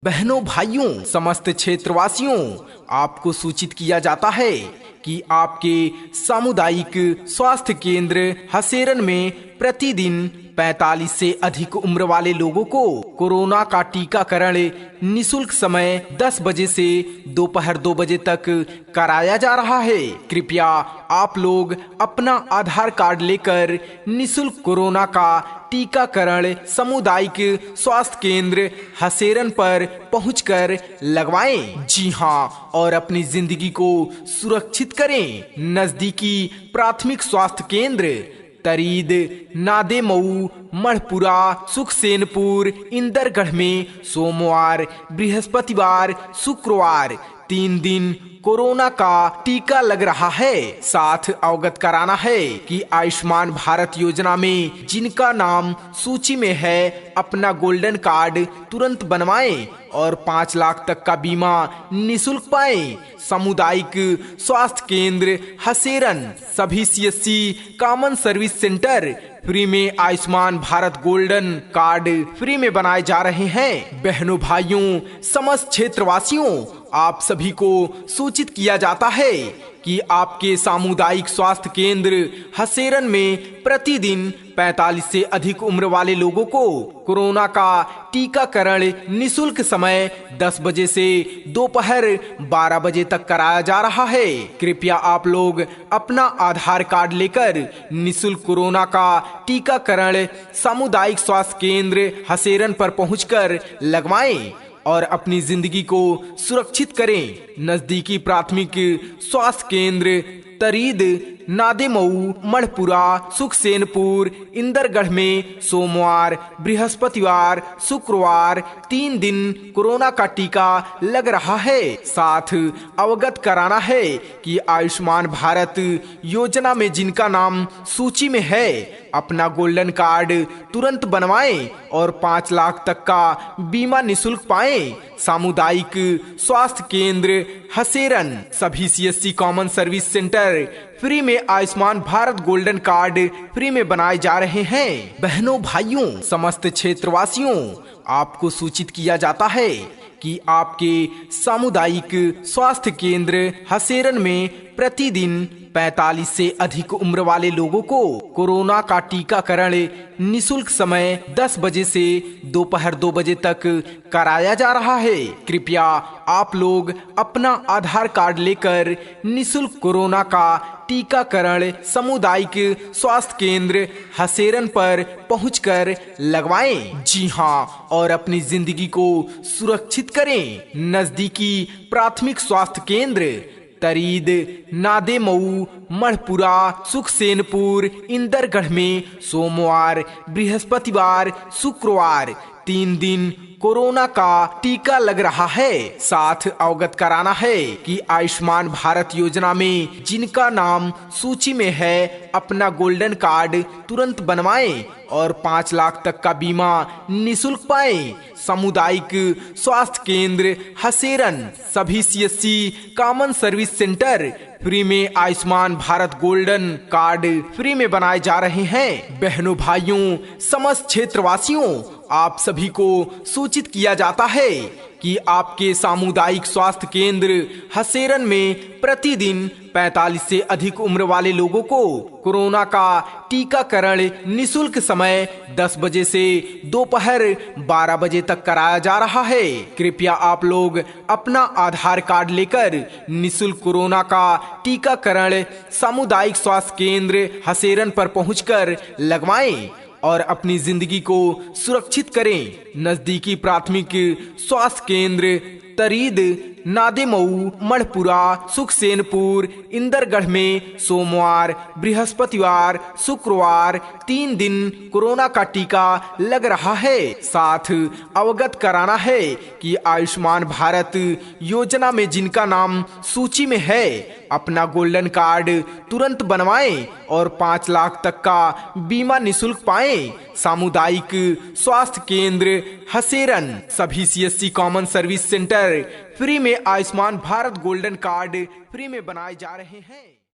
बहनों भाइयों समस्त क्षेत्रवासियों, आपको सूचित किया जाता है कि आपके सामुदायिक स्वास्थ्य केंद्र हसेरन में प्रतिदिन 45 से अधिक उम्र वाले लोगों को कोरोना का टीकाकरण निशुल्क समय 10 बजे से दोपहर 2 बजे तक कराया जा रहा है। कृपया आप लोग अपना आधार कार्ड लेकर निशुल्क कोरोना का टीकाकरण सामुदायिक स्वास्थ्य केंद्र हसेरन पर पहुंचकर लगवाएं। जी हां, और अपनी जिंदगी को सुरक्षित करें। नजदीकी प्राथमिक स्वास्थ्य केंद्र तरीद, नादेमऊ, मढ़पुरा, सुखसेनपुर, इंदरगढ़ में सोमवार, बृहस्पतिवार, शुक्रवार 3 दिन कोरोना का टीका लग रहा है। साथ अवगत कराना है कि आयुष्मान भारत योजना में जिनका नाम सूची में है, अपना गोल्डन कार्ड तुरंत बनवाएं और 5 लाख तक का बीमा निशुल्क पाएं। सामुदायिक स्वास्थ्य केंद्र हसेरन, सभी CSC common service centre free में Ayushman Bharat golden card free में बनाए जा रहे हैं। बहनों भाइयों समस्त क्षेत्रवासियों, आप सभी को सूचित किया जाता है कि आपके सामुदायिक स्वास्थ्य केंद्र हसेरन में प्रतिदिन 45 से अधिक उम्र वाले लोगों को कोरोना का टीकाकरण निशुल्क समय 10 बजे से दोपहर 12 बजे तक कराया जा रहा है। कृपया आप लोग अपना आधार कार्ड लेकर निशुल्क कोरोना का टीकाकरण सामुदायिक स्वास्थ्य केंद्र हसेरन पर पहुंचकर लगवाएं और अपनी जिंदगी को सुरक्षित करें। नजदीकी प्राथमिक स्वास्थ्य केंद्र तरीद, नादेमऊ, मढ़पुरा, सुखसेनपुर, इंदरगढ़ में सोमवार, बृहस्पतिवार, शुक्रवार 3 दिन कोरोना का टीका लग रहा है। साथ अवगत कराना है कि आयुष्मान भारत योजना में जिनका नाम सूची में है, अपना गोल्डन कार्ड तुरंत बनवाएं और 5 लाख तक का बीमा निशुल्क पाएं। सामुदायिक स्वास्थ्य केंद्र हसेरन, सभी CSC common service centre free में Ayushman Bharat golden card free में बनाए जा रहे हैं। बहनों भाइयों समस्त क्षेत्रवासियों, आपको सूचित किया जाता है कि आपके सामुदायिक स्वास्थ्य केंद्र हसेरन में प्रतिदिन 45 से अधिक उम्र वाले लोगों को कोरोना का टीकाकरण निशुल्क समय 10 बजे से दोपहर 2 बजे तक कराया जा रहा है। कृपया आप लोग अपना आधार कार्ड लेकर निशुल्क कोरोना का टीकाकरण सामुदायिक स्वास्थ्य केंद्र हसेरन पर पहुंचकर लगवाएं। जी हां, और अपनी जिंदगी को सुरक्षित करें। नजदीकी प्राथमिक स्वास्थ्य केंद्र तरीद, नादेमऊ, मढ़पुरा, सुखसेनपुर, इंदरगढ़ में सोमवार, बृहस्पतिवार, शुक्रवार 3 दिन कोरोना का टीका लग रहा है। साथ अवगत कराना है कि आयुष्मान भारत योजना में जिनका नाम सूची में है, अपना गोल्डन कार्ड तुरंत बनवाएं और 5 लाख तक का बीमा निशुल्क पाएं। सामुदायिक स्वास्थ्य केंद्र हसेरन, सभी CSC common service centre free में Ayushman Bharat golden card free में बनाए जा रहे हैं। बहनों भाइयों समस्त क्षेत्रवासियों, आप सभी को सूचित किया जाता है कि आपके सामुदायिक स्वास्थ्य केंद्र हसेरन में प्रतिदिन 45 से अधिक उम्र वाले लोगों को कोरोना का टीकाकरण निशुल्क समय 10 बजे से दोपहर 12 बजे तक कराया जा रहा है। कृपया आप लोग अपना आधार कार्ड लेकर निशुल्क कोरोना का टीकाकरण सामुदायिक स्वास्थ्य केंद्र हसेरन पर पहुंचकर लगवाएं और अपनी जिंदगी को सुरक्षित करें। नजदीकी प्राथमिक स्वास्थ्य केंद्र तरीद, नादेमऊ, मढ़पुरा, सुखसेनपुर, इंदरगढ़ में सोमवार, बृहस्पतिवार, शुक्रवार 3 दिन कोरोना का टीका लग रहा है। साथ अवगत कराना है कि आयुष्मान भारत योजना में जिनका नाम सूची में है, अपना गोल्डन कार्ड तुरंत बनवाएं और 5 लाख तक का बीमा निशुल्क पाएं। सामुदायिक स्वास्थ्य केंद्र हसेरन, सभी CSC common service centre free में Ayushman Bharat golden card free में बनाए जा रहे हैं।